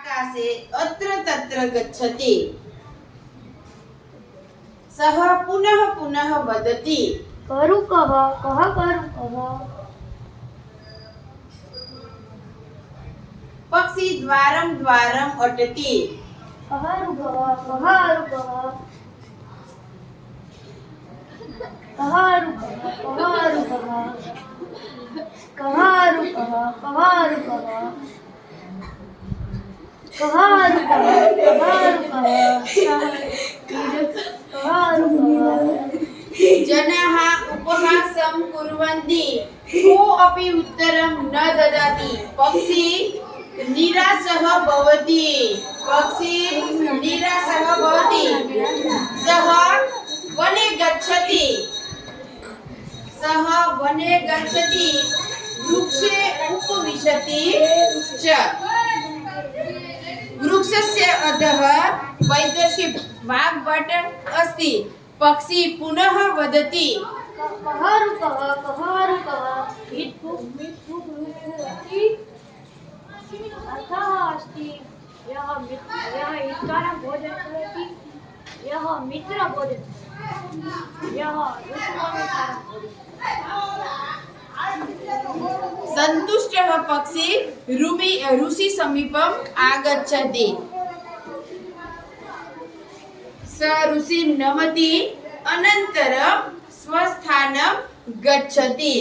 आकाशे अत्र तत्र गच्छति सः पुनः पुनः वदति करुकः कः करुकः पक्षी द्वारं द्वारम् अटति कः रुकः कः रुकः कः रुकः कः रुकः कः रुकः कः रुकः कः रुकः जनाः उपहासं कुर्वन्ति कोऽपि उत्तरं न ददाति पक्षी निराशः भवति सः वने गच्छति वृक्षे उपविशति च वृक्षस्य अधः वैदर्शी वाग्भट अस्ति पक्षी पुनः वदति कः रुकः अर्थः अस्ति यः हितकारं भोजनं करोति यः मित्रभोजनं यः ऋतुकार्यं सन्तुष्टः पक्षी ऋषि समीपम् आगच्छति स ऋषिं नमति अनन्तरं स्वस्थानं गच्छति।